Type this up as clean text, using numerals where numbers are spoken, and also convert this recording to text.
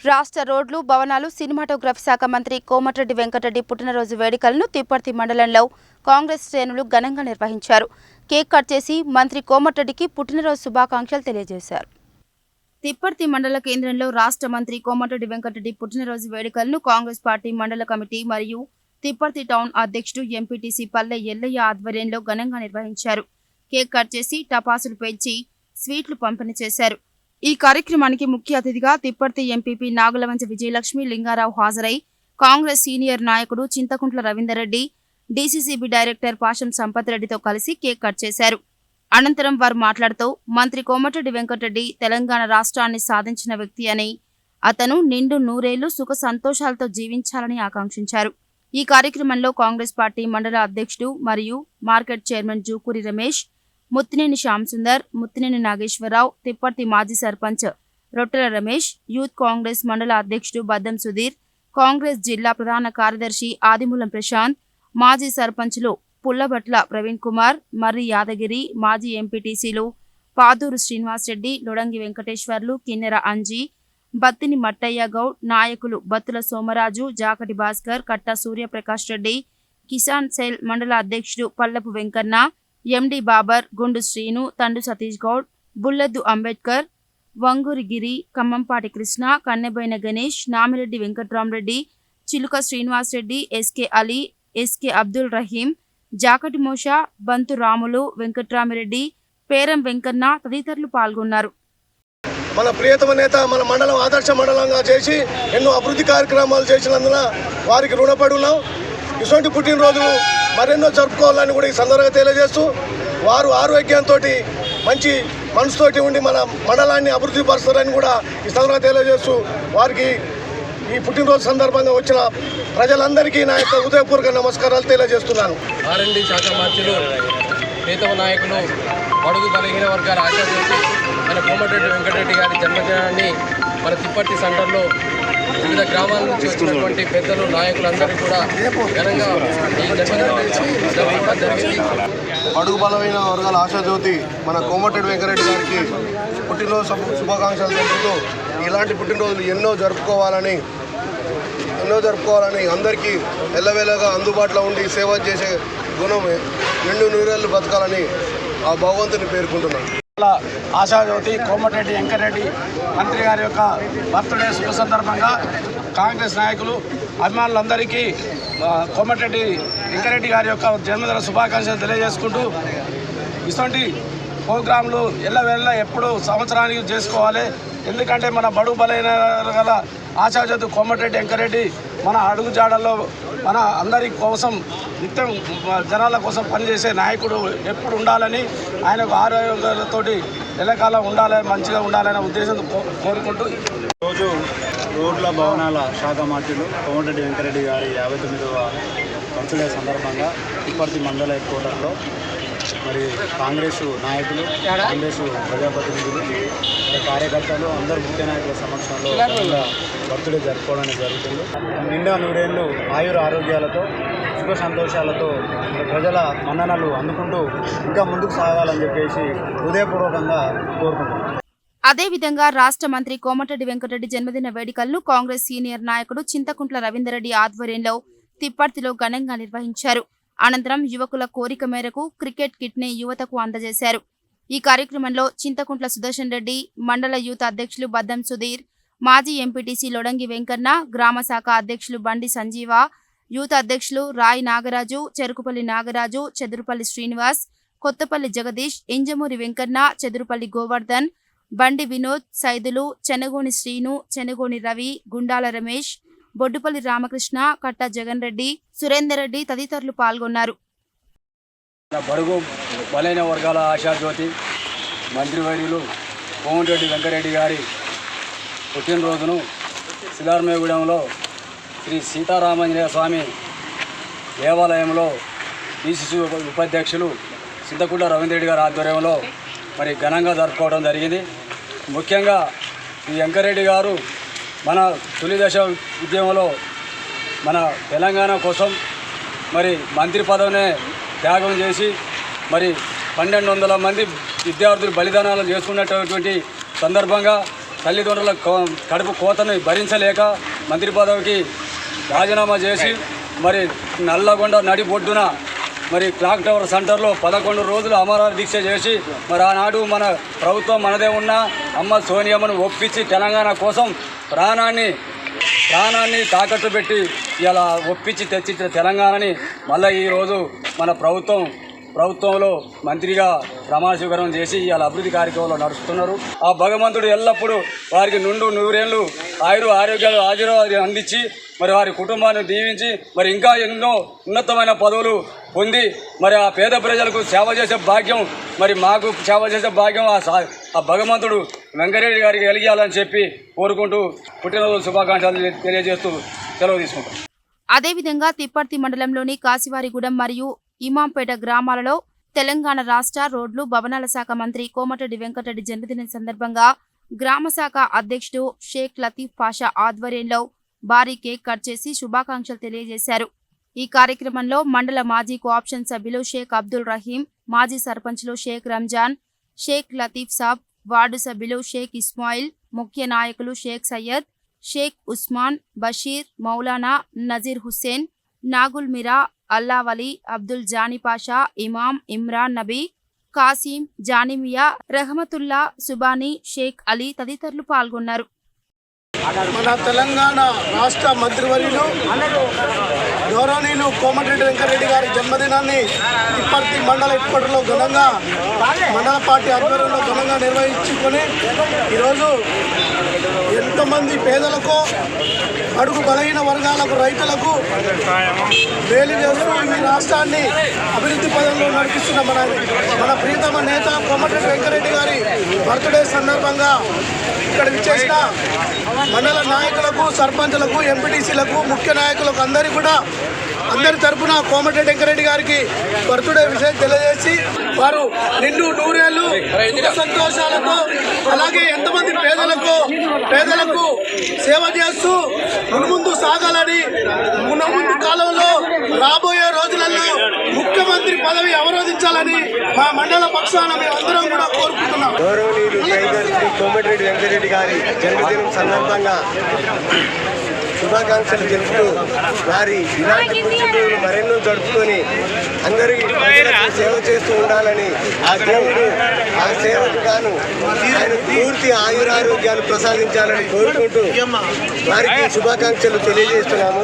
రాష్ట్ర రోడ్లు, భవనాలు, సినిమాటోగ్రఫీ శాఖ మంత్రి కోమటిరెడ్డి వెంకటరెడ్డి పుట్టినరోజు వేడుకలను తిప్పర్తి మండలంలో కాంగ్రెస్ శ్రేణులు ఘనంగా నిర్వహించారు. కేక్ కట్ చేసి మంత్రి కోమటిరెడ్డికి పుట్టినరోజు శుభాకాంక్షలు తెలియజేశారు. తిప్పర్తి మండల కేంద్రంలో రాష్ట్ర మంత్రి కోమటిరెడ్డి వెంకటరెడ్డి పుట్టినరోజు వేడుకలను కాంగ్రెస్ పార్టీ మండల కమిటీ మరియు తిప్పర్తి టౌన్ అధ్యక్షుడు ఎంపీటీసీ పల్లె ఎల్లయ్య ఆధ్వర్యంలో ఘనంగా నిర్వహించారు. కేక్ కట్ చేసి టపాసులు పేల్చి స్వీట్లు పంపిణీ చేశారు. ఈ కార్యక్రమానికి ముఖ్య అతిథిగా తిప్పర్తి ఎంపీపీ నాగులవంచ విజయలక్ష్మి లింగారావు హాజరై కాంగ్రెస్ సీనియర్ నాయకుడు చింతకుంట్ల రవీందర్ రెడ్డి, డీసీసీబీ డైరెక్టర్ పాషం సంపత్ రెడ్డితో కలిసి కేక్ కట్ చేశారు. అనంతరం వారు మాట్లాడుతూ మంత్రి కోమటిరెడ్డి వెంకటరెడ్డి తెలంగాణ రాష్ట్రాన్ని సాధించిన వ్యక్తి అని, అతను నిండు నూరేళ్లు సుఖ సంతోషాలతో జీవించాలని ఆకాంక్షించారు. ఈ కార్యక్రమంలో కాంగ్రెస్ పార్టీ మండల అధ్యక్షుడు మరియు మార్కెట్ చైర్మన్ జూకూరి రమేష్, ముత్తినేని శ్యామ్ సుందర్, ముత్తినేని నాగేశ్వరరావు, తిప్పర్తి మాజీ సర్పంచ్ రొట్టెల రమేష్, యూత్ కాంగ్రెస్ మండల అధ్యక్షుడు బద్దం సుధీర్, కాంగ్రెస్ జిల్లా ప్రధాన కార్యదర్శి ఆదిమూలం ప్రశాంత్, మాజీ సర్పంచ్లు పుల్లబట్ల ప్రవీణ్ కుమార్, మర్రి యాదగిరి, మాజీ ఎంపీటీసీలు పాదూరు శ్రీనివాస్ రెడ్డి, లొడంగి వెంకటేశ్వర్లు, కిన్నెర అంజీ, బత్తిని మట్టయ్య గౌడ్, నాయకులు బత్తుల సోమరాజు, జాకటి భాస్కర్, కట్ట సూర్యప్రకాష్ రెడ్డి, కిసాన్ సెల్ మండల అధ్యక్షుడు పల్లపు వెంకన్న, ఎండి బాబర్, గుండు శ్రీను, తండు సతీష్ గౌడ్, బుల్లెద్దు అంబేద్కర్, వంగూరి గిరి, ఖమ్మంపాటి కృష్ణ, కన్నెబైన గణేష్, నామిరెడ్డి వెంకట్రామరెడ్డి, చిలుక శ్రీనివాస్ రెడ్డి, ఎస్కే అలీ, ఎస్కే అబ్దుల్ రహీం, జాకటి మోషా, బంతు రాములు, వెంకట్రామిరెడ్డి, పేరం వెంకన్న తదితరులు పాల్గొన్నారు. మన ప్రియతమ నేత మన మండలం ఆదర్శ మండలంగా చేసి ఎన్నో అభివృద్ధి కార్యక్రమాలు చేసినందున వారికి రుణపడి ఉన్నాం. ఇటువంటి పుట్టినరోజులు మరెన్నో జరుపుకోవాలని కూడా ఈ సందర్భంగా తెలియజేస్తూ, వారు ఆరోగ్యంతో మంచి మనసుతోటి ఉండి మన మండలాన్ని అభివృద్ధి పరుస్తారని కూడా ఈ సందర్భంగా తెలియజేస్తూ, వారికి ఈ పుట్టినరోజు సందర్భంగా వచ్చిన ప్రజలందరికీ నా యొక్క హృదయపూర్వక నమస్కారాలు తెలియజేస్తున్నాను. ఆర్ఎండ్బి శాఖ మంత్రులు, ప్రియతమ నాయకులు, బడుగు బలహీన వర్గాల ఆశాజ్యోతి మన కోమటిరెడ్డి వెంకటరెడ్డి గారి జన్మదినాన్ని మన తిప్పర్తి సెంటర్లో వివిధ గ్రామాల నుంచి వచ్చినటువంటి పెద్దలు, నాయకులందరూ కూడా ఘనంగా ఈ జన్మదినం జరిగింది. బడుగు బలమైన వర్గాల ఆశాజ్యోతి మన కోమటిరెడ్డి వెంకటరెడ్డి గారికి పుట్టినరోజు శుభాకాంక్షలు తెలుపుతూ, ఇలాంటి పుట్టినరోజులు ఎన్నో జరుపుకోవాలని అందరికీ ఎల్లవేళగా అందుబాటులో ఉండి సేవ చేసే గుణం నిండు నూరేళ్లు బతకాలని ఆ భగవంతుని పేర్కొంటున్నాను. ఆశాజ్యోతి కోమటిరెడ్డి వెంకటరెడ్డి మంత్రి గారి యొక్క బర్త్డే శుభ సందర్భంగా కాంగ్రెస్ నాయకులు, అభిమానులందరికీ కోమటిరెడ్డి వెంకటరెడ్డి గారి యొక్క జన్మదిన శుభాకాంక్షలు తెలియజేసుకుంటూ, ఇటువంటి ప్రోగ్రాంలు ఎల్లవేళ ఎప్పుడు సంవత్సరానికి చేసుకోవాలి. ఎందుకంటే మన బడుగు బలైన గల ఆశాజ్యోతి కోమటిరెడ్డి వెంకటరెడ్డి మన అడుగుజాడల్లో మన అందరి కోసం నిత్యం జనాల కోసం పనిచేసే నాయకుడు ఎప్పుడు ఉండాలని, ఆయనకు ఆరోగ్యాలతో ఎల్లకాలం ఉండాలని, మంచిగా ఉండాలనే ఉద్దేశంతో కోరుకుంటూ, ఈరోజు రోడ్ల భవనాల శాఖ మంత్రులు కోమటిరెడ్డి వెంకటరెడ్డి గారి 59వ బర్త్డే సందర్భంగా తిప్పర్తి మండల హెడ్ క్వార్టర్లో మరి కాంగ్రెస్ నాయకులు, కాంగ్రెస్ ప్రజాప్రతినిధులు, కార్యకర్తలు, అందరు ముఖ్య నాయకుల సమక్షంలో బర్త్డే జరుపుకోవడానికి జరుగుతుంది. నిండా నూరేళ్ళు ఆయుర ఆరోగ్యాలతో సుఖ సంతోషాలతో ప్రజల మన్ననలు అందుకుంటూ ఇంకా ముందుకు సాగాలని చెప్పేసి హృదయపూర్వకంగా కోరుకుంటున్నాను. అదేవిధంగా రాష్ట్ర మంత్రి కోమటిరెడ్డి వెంకటరెడ్డి జన్మదిన వేడుకలను కాంగ్రెస్ సీనియర్ నాయకుడు చింతకుంట్ల రవీందర్ రెడ్డి ఆధ్వర్యంలో తిప్పర్తిలో ఘనంగా నిర్వహించారు. అనంతరం యువకుల కోరిక మేరకు క్రికెట్ కిట్ ని యువతకు అందజేశారు. ఈ కార్యక్రమంలో చింతకుంట్ల సుదర్శన్ రెడ్డి, మండల యూత్ అధ్యక్షులు బద్దం సుధీర్, మాజీ ఎంపీటీసీ లొడంగి వెంకన్న, గ్రామ శాఖ అధ్యక్షులు బండి సంజీవ, యూత్ అధ్యక్షులు రాయి నాగరాజు, చెరుకుపల్లి నాగరాజు, చెదురుపల్లి శ్రీనివాస్, కొత్తపల్లి జగదీష్, ఇంజమూరి వెంకన్న, చెదురుపల్లి గోవర్ధన్, బండి వినోద్, సైదులు, చెనగోని శ్రీను, చెనగోని రవి, గుండాల రమేష్, బొడ్డుపల్లి రామకృష్ణ, కట్ట జగన్ రెడ్డి, సురేందర్ రెడ్డి తదితరులు పాల్గొన్నారు. బడుగు బలైన వర్గాల ఆశాజ్యోతి మంత్రివర్యులు కోమటిరెడ్డి వెంకటరెడ్డి గారి పుట్టినరోజును శిలార్మేగూడెంలో శ్రీ సీతారామాంజనేయ స్వామి దేవాలయంలో డీసీసీ ఉపాధ్యక్షులు చింతకుంట్ల రవీందర్ రెడ్డి గారి ఆధ్వర్యంలో మరి ఘనంగా జరుపుకోవడం జరిగింది. ముఖ్యంగా ఈ వెంకటరెడ్డి గారు మన తొలి దశ ఉద్యమంలో మన తెలంగాణ కోసం మరి మంత్రి పదవినే త్యాగం చేసి మరి 1200 మంది విద్యార్థులు బలిదానాలు చేసుకున్నటువంటి సందర్భంగా తల్లిదండ్రుల కడుపు కోతను భరించలేక మంత్రి పదవికి రాజీనామా చేసి మరి నల్లగొండ నడిబొడ్డున మరి క్లాక్ టవర్ సెంటర్లో 11 రోజులు అమర దీక్ష చేసి మరి ఆనాడు మన ప్రభుత్వం మనదే ఉన్న అమ్మ సోనియమ్మను ఒప్పించి తెలంగాణ కోసం ప్రాణాన్ని తాకట్టు పెట్టి ఇలా ఒప్పించి తెచ్చిన తెలంగాణని మళ్ళీ ఈరోజు మన ప్రభుత్వంలో మంత్రిగా ప్రమాణ స్వీకారం చేసి ఇలా అభివృద్ధి కార్యక్రమంలో నడుస్తున్నారు. ఆ భగవంతుడు ఎల్లప్పుడూ వారికి నూరేళ్ళు ఆరోగ్యాలు ఆశీర్వాదాలు అందించి మరి వారి కుటుంబాన్ని దీవించి మరి ఇంకా ఎన్నో ఉన్నతమైన పదవులు పొంది మరి ఆ పేద ప్రజలకు సేవ చేసే భాగ్యం మరి మాకు సేవ చేసే భాగ్యం ఆ భగవంతుడు వెంకరెడ్డి గారికి కలిగాలని చెప్పి కోరుకుంటూ పుట్టినరోజు శుభాకాంక్షలు తెలియజేస్తూ సెలవు తీసుకుంటాం. అదేవిధంగా తిప్పర్తి మండలంలోని కాశీవారిగూడెం మరియు ఇమాంపేట గ్రామాలలో తెలంగాణ రాష్ట్ర రోడ్లు భవనాల శాఖ మంత్రి కోమటిరెడ్డి వెంకటరెడ్డి జన్మదినం సందర్భంగా గ్రామ శాఖ అధ్యక్షుడు షేక్ లతీఫ్ పాషా ఆధ్వర్యంలో భారీ కేక్ కట్ చేసి శుభాకాంక్షలు తెలియజేశారు. ఈ కార్యక్రమంలో మండల మాజీ కోఆప్షన్ సభ్యులు షేక్ అబ్దుల్ రహీం, మాజీ సర్పంచ్లు షేక్ రంజాన్, షేక్ లతీఫ్ సాబ్, వార్డు సభ్యులు షేక్ ఇస్మాయిల్, ముఖ్య నాయకులు షేక్ సయ్యద్, షేక్ ఉస్మాన్, బషీర్, మౌలానా, నజీర్ హుస్సేన్, నాగుల్ మిరా, అల్లావలి, అబ్దుల్ జానీ పాషా, ఇమాం, ఇమ్రాన్ నబీ, కాసిం, జానిమియా, రహమతుల్లా, సుబానీ, షేక్ అలీ తదితరులు పాల్గొన్నారు. మన తెలంగాణ రాష్ట్ర మంత్రివర్యులు గౌరవనీయులు కోమటిరెడ్డి వెంకటరెడ్డి గారి జన్మదినాన్ని తిప్పర్తి మండల హెడ్క్వార్టర్లో ఘనంగా మండల పార్టీ ఆధ్వర్యంలో ఘనంగా నిర్వహించుకొని ఈరోజు ఎంతోమంది పేదలకు అడుగు బలహీన వర్గాలకు రైతులకు మేలు చేస్తూ ఈ రాష్ట్రాన్ని అభివృద్ధి పదంలో నడిపిస్తున్న మన ప్రియతమ నేత కోమటిరెడ్డి వెంకటరెడ్డి గారి బర్త్డే సందర్భంగా ఇక్కడ విచ్చేసిన మండల నాయకులకు, సర్పంచులకు, ఎంపీటీసీలకు, ముఖ్య నాయకులకు అందరి తరఫున కోమటిరెడ్డి వెంకటరెడ్డి గారికి బర్త్డే విషయం తెలియజేసి వారు నిండు నూరేళ్లు సుఖ సంతోషాలతో అలాగే ఎంతమంది పేదలకు సేవ చేస్తూ మున్ముందు సాగాలని ముందు కాలంలో రాబోయే రోజులలో ముఖ్యమంత్రి పదవి అవరోధించాలని మా మండల పక్షాన మేమందరం కూడా కోరుకుంటున్నాం. గౌరవనీయులు కోమటిరెడ్డి వెంకటరెడ్డి గారి జన్మదినం సందర్భంగా శుభాకాంక్షలు తెలుపుతూ వారి ఇలాంటి పుట్టినరోజులు మరెన్నో జరుపుకొని అందరికీ సేవ చేస్తూ ఉండాలని ఆ దేవుడు ఆ సేవకు గాను ఆయన పూర్తి ఆయురారోగ్యాలు ప్రసాదించాలని కోరుకుంటూ వారికి శుభాకాంక్షలు తెలియజేస్తున్నాము.